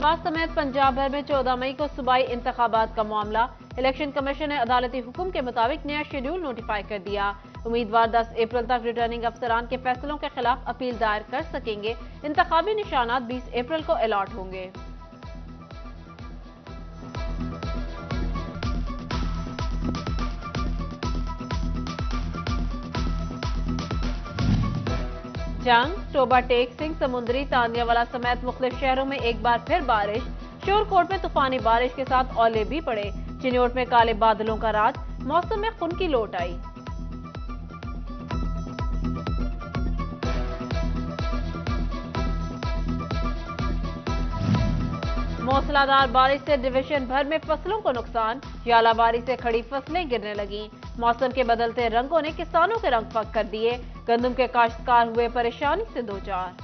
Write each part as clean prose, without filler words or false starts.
फैसलाबाद समेत पंजाब भर में 14 मई को सूबाई इंतखाबात का मामला। इलेक्शन कमीशन ने अदालती हुक्म के मुताबिक नया शेड्यूल नोटिफाई कर दिया। उम्मीदवार 10 अप्रैल तक रिटर्निंग अफसरान के फैसलों के खिलाफ अपील दायर कर सकेंगे। इंतखाबी निशानात 20 अप्रैल को अलॉट होंगे। जंग, टोबा टेक सिंह, समुद्री, तानियावाला समेत मुख्तलिफ शहरों में एक बार फिर बारिश। शोरकोट में तूफानी बारिश के साथ ओले भी पड़े। चिन्योट में काले बादलों का राज, मौसम में खुन की लौट आई। मूसलाधार बारिश से डिवीजन भर में फसलों को नुकसान। यालाबारी से खड़ी फसलें गिरने लगी। मौसम के बदलते रंगों ने किसानों के रंग फक कर दिए। गंदम के काश्तकार हुए परेशानी से दो चार।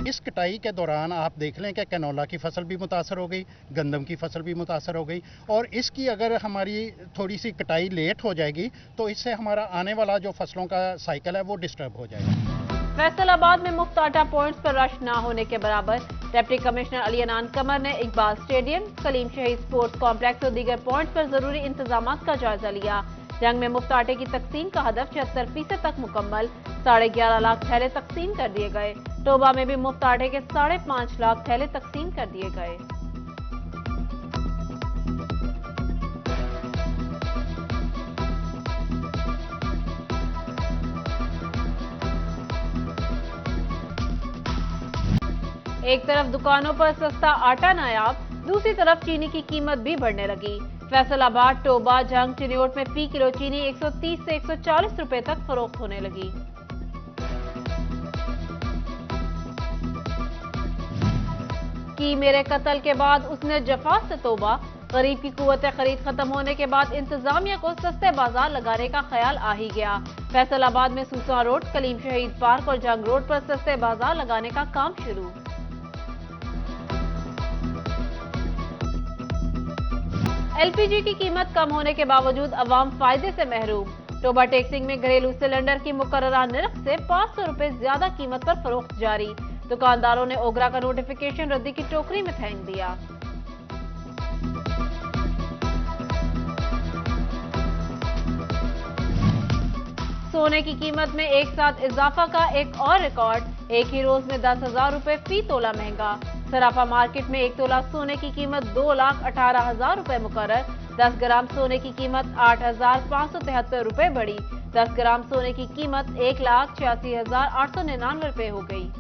इस कटाई के दौरान आप देख लें कि कैनोला की फसल भी मुतासर हो गई, गंदम की फसल भी मुतासर हो गई, और इसकी अगर हमारी थोड़ी सी कटाई लेट हो जाएगी तो इससे हमारा आने वाला जो फसलों का साइकिल है वो डिस्टर्ब हो जाएगा। फैसलाबाद में मुफ्त आटा पॉइंट्स पर रश न होने के बराबर। डिप्टी कमिश्नर अली अनान कमर ने इकबाल स्टेडियम, कलीम शहीद स्पोर्ट्स कॉम्प्लेक्स और दीगर पॉइंट्स पर जरूरी इंतजाम का जायजा लिया। जंग में मुफ्त आटे की तकसीम का हदफ 76% तक मुकम्मल। 11.5 लाख थैले तकसीम कर दिए गए। टोबा में भी मुफ्त आटे के 5.5 लाख थैले तकसीम कर दिए गए। एक तरफ दुकानों पर सस्ता आटा नायाब, दूसरी तरफ चीनी की कीमत भी बढ़ने लगी। फैसलाबाद, टोबा, जंग, चिन्योट में फी किलो चीनी 130 से 140 रुपए तक फरोख्त होने लगी। की मेरे कत्ल के बाद उसने जफा से तोबा। गरीब की कुव्वत खरीद खत्म होने के बाद इंतजामिया को सस्ते बाजार लगाने का ख्याल आ ही गया। फैसलाबाद में सूसा रोड, कलीम शहीद पार्क और जंग रोड पर सस्ते बाजार लगाने का काम शुरू। एलपीजी की कीमत कम होने के बावजूद अवाम फायदे से महरूम। टोबा टेक्सिंग में घरेलू सिलेंडर की मुकर्ररा नर्ख से 500 रुपए ज्यादा कीमत पर फरोख्त जारी। दुकानदारों ने ओगरा का नोटिफिकेशन रद्दी की टोकरी में फेंक दिया। सोने की कीमत में एक साथ इजाफा का एक और रिकॉर्ड। एक ही रोज में 10,000 रुपए फी तोला महंगा। सराफा मार्केट में 1 तोला सोने की कीमत 2,18,000 रुपए मुकर्रर। 10 ग्राम सोने की कीमत 8,573 रुपए बढ़ी। 10 ग्राम सोने की कीमत 1,86,899 रुपए हो गई।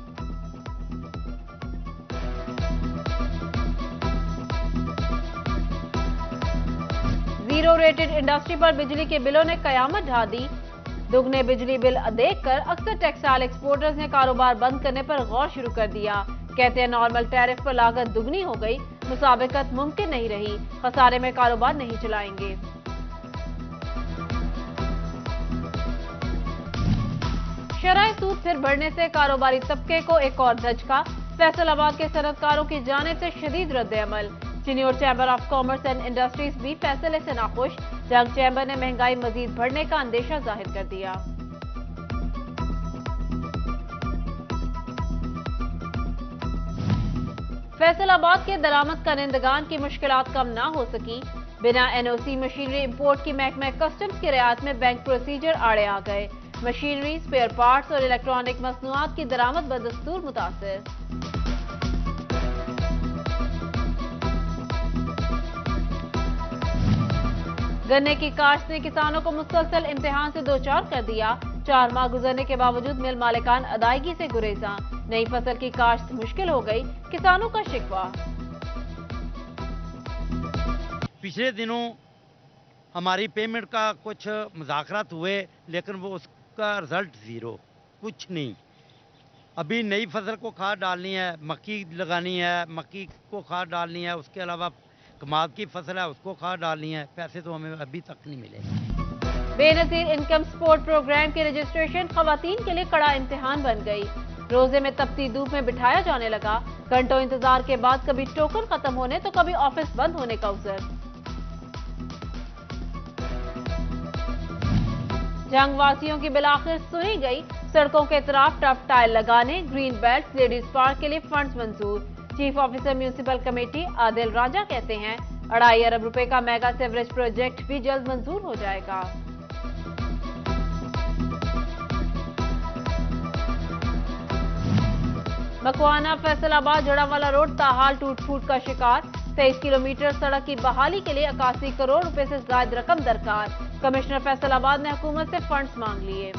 जीरो रेटेड इंडस्ट्री पर बिजली के बिलों ने कयामत ढा दी। दुगने बिजली बिल देखकर अक्सर टेक्सटाइल एक्सपोर्टर्स ने कारोबार बंद करने पर गौर शुरू कर दिया। कहते हैं नॉर्मल टैरिफ पर लागत दुगनी हो गई, मुसाबिकत मुमकिन नहीं रही, खसारे में कारोबार नहीं चलाएंगे। शराय सूद फिर बढ़ने से कारोबारी तबके को एक और धचका। फैसलाबाद के सनतकारों की जानिब से शदीद रद्द-ए-अमल। Chiniot chamber of commerce and industries भी फैसले से नाखुश। जंग चैम्बर ने महंगाई मजीद बढ़ने का अंदेशा जाहिर कर दिया। फैसलाबाद के दरामद करंदगान की मुश्किलात कम ना हो सकी। बिना एनओसी मशीनरी इंपोर्ट की महकमा कस्टम्स की रियायत में बैंक प्रोसीजर आड़े आ गए। मशीनरी, स्पेयर पार्ट्स और इलेक्ट्रॉनिक मसनूआत की दरामद बदस्तूर मुतासिर। गन्ने की काश्त ने किसानों को मुसलसल इम्तिहान से दो चार कर दिया। 4 माह गुजरने के बावजूद मिल मालिकान अदायगी से गुरेजा। नई फसल की काश्त मुश्किल हो गई, किसानों का शिकवा। पिछले दिनों हमारी पेमेंट का कुछ मुज़ाकरात हुए, लेकिन वो उसका रिजल्ट ज़ीरो, कुछ नहीं। अभी नई फसल को खाद डालनी है, मक्की लगानी है, मक्की को खाद डालनी है, उसके अलावा कमाद की फसल है उसको खाद डालनी है। पैसे तो हमें अभी तक नहीं मिले। बेनजीर इनकम सपोर्ट प्रोग्राम की रजिस्ट्रेशन खवातीन के लिए कड़ा इम्तिहान बन गई। रोजे में तपती धूप में बिठाया जाने लगा। घंटों इंतजार के बाद कभी टोकन खत्म होने तो कभी ऑफिस बंद होने का उज़र। जंग वासियों की बिलाखिर सुनी गई। सड़कों के तरफ टफ टाइल लगाने, ग्रीन बेल्ट, लेडीज पार्क के लिए फंड्स मंजूर। Chief officer municipal committee Adil Raja कहते हैं 2.5 अरब रुपए का मेगा सीवरेज प्रोजेक्ट भी जल्द मंजूर हो जाएगा। मकवाना फैसलाबाद जड़ावाला रोड ताहाल टूट फूट का शिकार। 23 किलोमीटर सड़क की बहाली के लिए 81 करोड़ रुपए से ज्यादा रकम दरकार। कमिश्नर फैसलाबाद ने हुकूमत से फंड्स मांग लिए।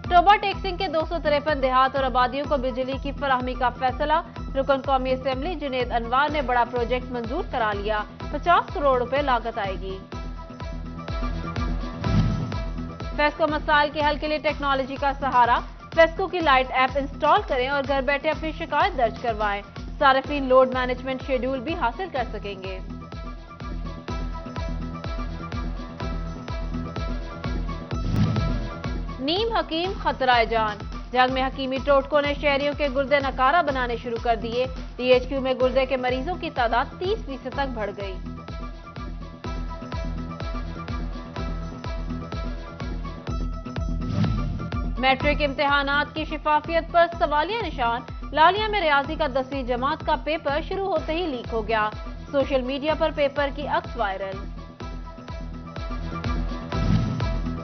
टोबा टेक्सिंग के 253 देहात और आबादियों को बिजली की फराहमी का फैसला। रुकन कौमी असेंबली जुनेद अनवार ने बड़ा प्रोजेक्ट मंजूर करा लिया। 50 करोड़ रुपए लागत आएगी। फेस्को मसाइल के हल के लिए टेक्नोलॉजी का सहारा। फेस्को की लाइट ऐप इंस्टॉल करें और घर बैठे अपनी शिकायत दर्ज करवाएं। सार्फिन लोड मैनेजमेंट शेड्यूल भी हासिल कर सकेंगे। नीम हकीम खतरा जान। जंग में हकीमी टोटकों ने शहरियों के गुर्दे नकारा बनाने शुरू कर दिए। टीएचक्यू में गुर्दे के मरीजों की तादाद 30% तक बढ़ गई। मैट्रिक इम्तिहानात की शिफाफियत पर सवालिया निशान। लालिया में रियाजी का 10वीं जमात का पेपर शुरू होते ही लीक हो गया। सोशल मीडिया पर पेपर की अक्स वायरल।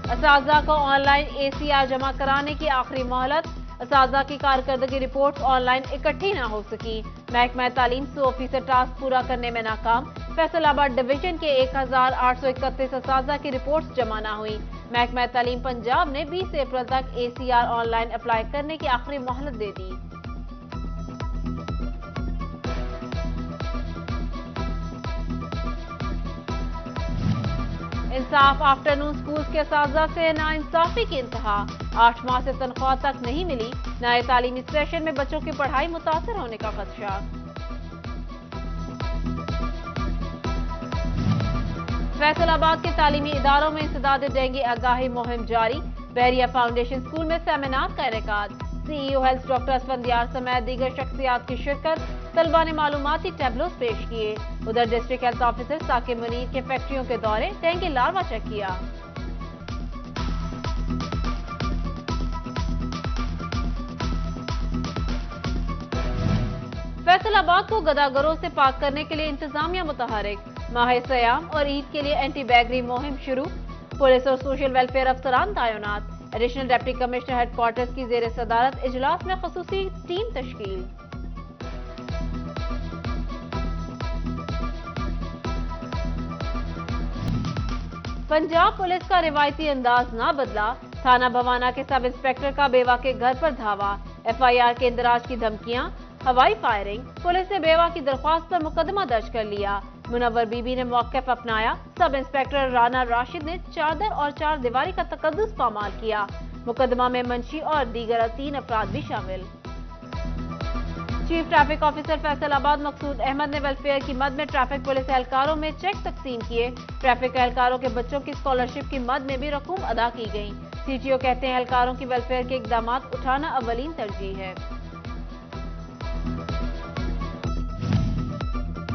असातिज़ा को ऑनलाइन एसीआर जमा कराने की आखिरी मोहलत। असातिज़ा की कारकर्दगी रिपोर्ट ऑनलाइन इकट्ठी न हो सकी। महकमा तालीम 100% टास्क पूरा करने में नाकाम। फैसलाबाद डिवीजन के 1831 असातिज़ा की रिपोर्ट्स जमा न हुई। महकमा तालीम पंजाब ने 20 अप्रैल तक एसीआर ऑनलाइन अप्लाई करने की आखिरी मोहलत दे दी। इंसाफ आफ्टरनून स्कूल्स के असातिज़ा से नाइंसाफी की इंतहा। 8 माह से तनख्वाह तक नहीं मिली। नए तालीमी सेशन में बच्चों की पढ़ाई मुतासर होने का खदशा। फैसलाबाद के तालीमी इदारों में इंसदाद डेंगू आगाही मुहिम जारी। बहरिया फाउंडेशन स्कूल में सेमिनार का इनेकाद। सीईओ हेल्थ डॉक्टर असफंदियार समेत दीगर शख्सियात की शिरकत। तलबा ने मालूमाती टैबलोस पेश किए। उधर district health officer Saqib Munir के फैक्ट्रियों के दौरे, डेंगू लार्वा चेक किया। फैसलाबाद को गदागरों से पाक करने के लिए इंतजामिया मुतहरिक। माह सयाम और ईद के लिए एंटी बैगरी मुहिम शुरू। पुलिस और सोशल वेलफेयर अफसरान तैनात। एडिशनल डिप्टी कमिश्नर हेडक्वार्टर्स की जेर सदारत इजलास में खसूसी टीम तश्कील। पंजाब पुलिस का रिवायती अंदाज ना बदला। थाना भवाना के सब इंस्पेक्टर का बेवा के घर पर धावा। एफआईआर के इंदराज की धमकियां, हवाई फायरिंग। पुलिस ने बेवा की दरख्वास्त पर मुकदमा दर्ज कर लिया। मुनव्वर बीबी ने मौक़िफ़ अपनाया। सब इंस्पेक्टर राना राशिद ने चादर और 4 दीवारी का तकद्दुस पामाल किया। मुकदमा में मंशी और दीगर 3 अफराद भी शामिल। चीफ ट्रैफिक ऑफिसर फैसलाबाद मकसूद अहमद ने वेलफेयर की मद में ट्रैफिक पुलिस एहलकारों में चेक तकसीम किए। ट्रैफिक एहलकारों के बच्चों की स्कॉलरशिप की मद में भी रकूम अदा की गई। सीटीओ कहते हैं एहलकारों की वेलफेयर के इकदाम उठाना अवलीन तरजीह है।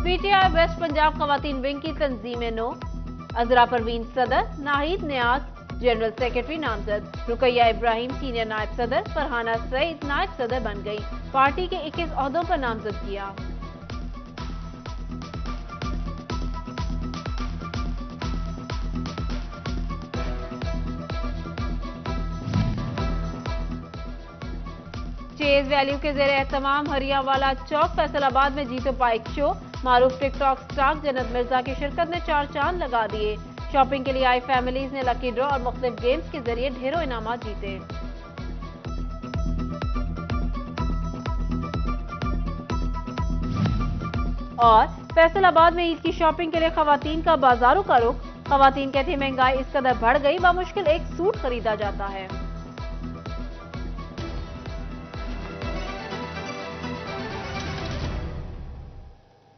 पीटीआई वेस्ट पंजाब खवातीन विंग की तंजीमें नो। अजरा परवीन सदर, नाहिद नियाज जनरल सेक्रेटरी नामजद। रुकैया इब्राहिम सीनियर नायब सदर, फरहाना सईद नायब सदर बन गई। पार्टी के 21 ओहदों पर नामजद किया। चेज वैल्यू के जेर एहतमाम हरियावाला चौक फैसलाबाद में जीतो बाइक शो। मारूफ टिकटॉक स्टार जन्नत मिर्जा की शिरकत ने 4 चांद लगा दिए। शॉपिंग के लिए आई फैमिलीज ने लकी ड्रॉ और मुख्तलिफ गेम्स के जरिए ढेरों इनामात जीते। और फैसलाबाद में ईद की शॉपिंग के लिए खवातीन का बाजारों का रुख। खवातीन कहती महंगाई इस कदर बढ़ गई, बामुश्किल एक सूट खरीदा जाता है।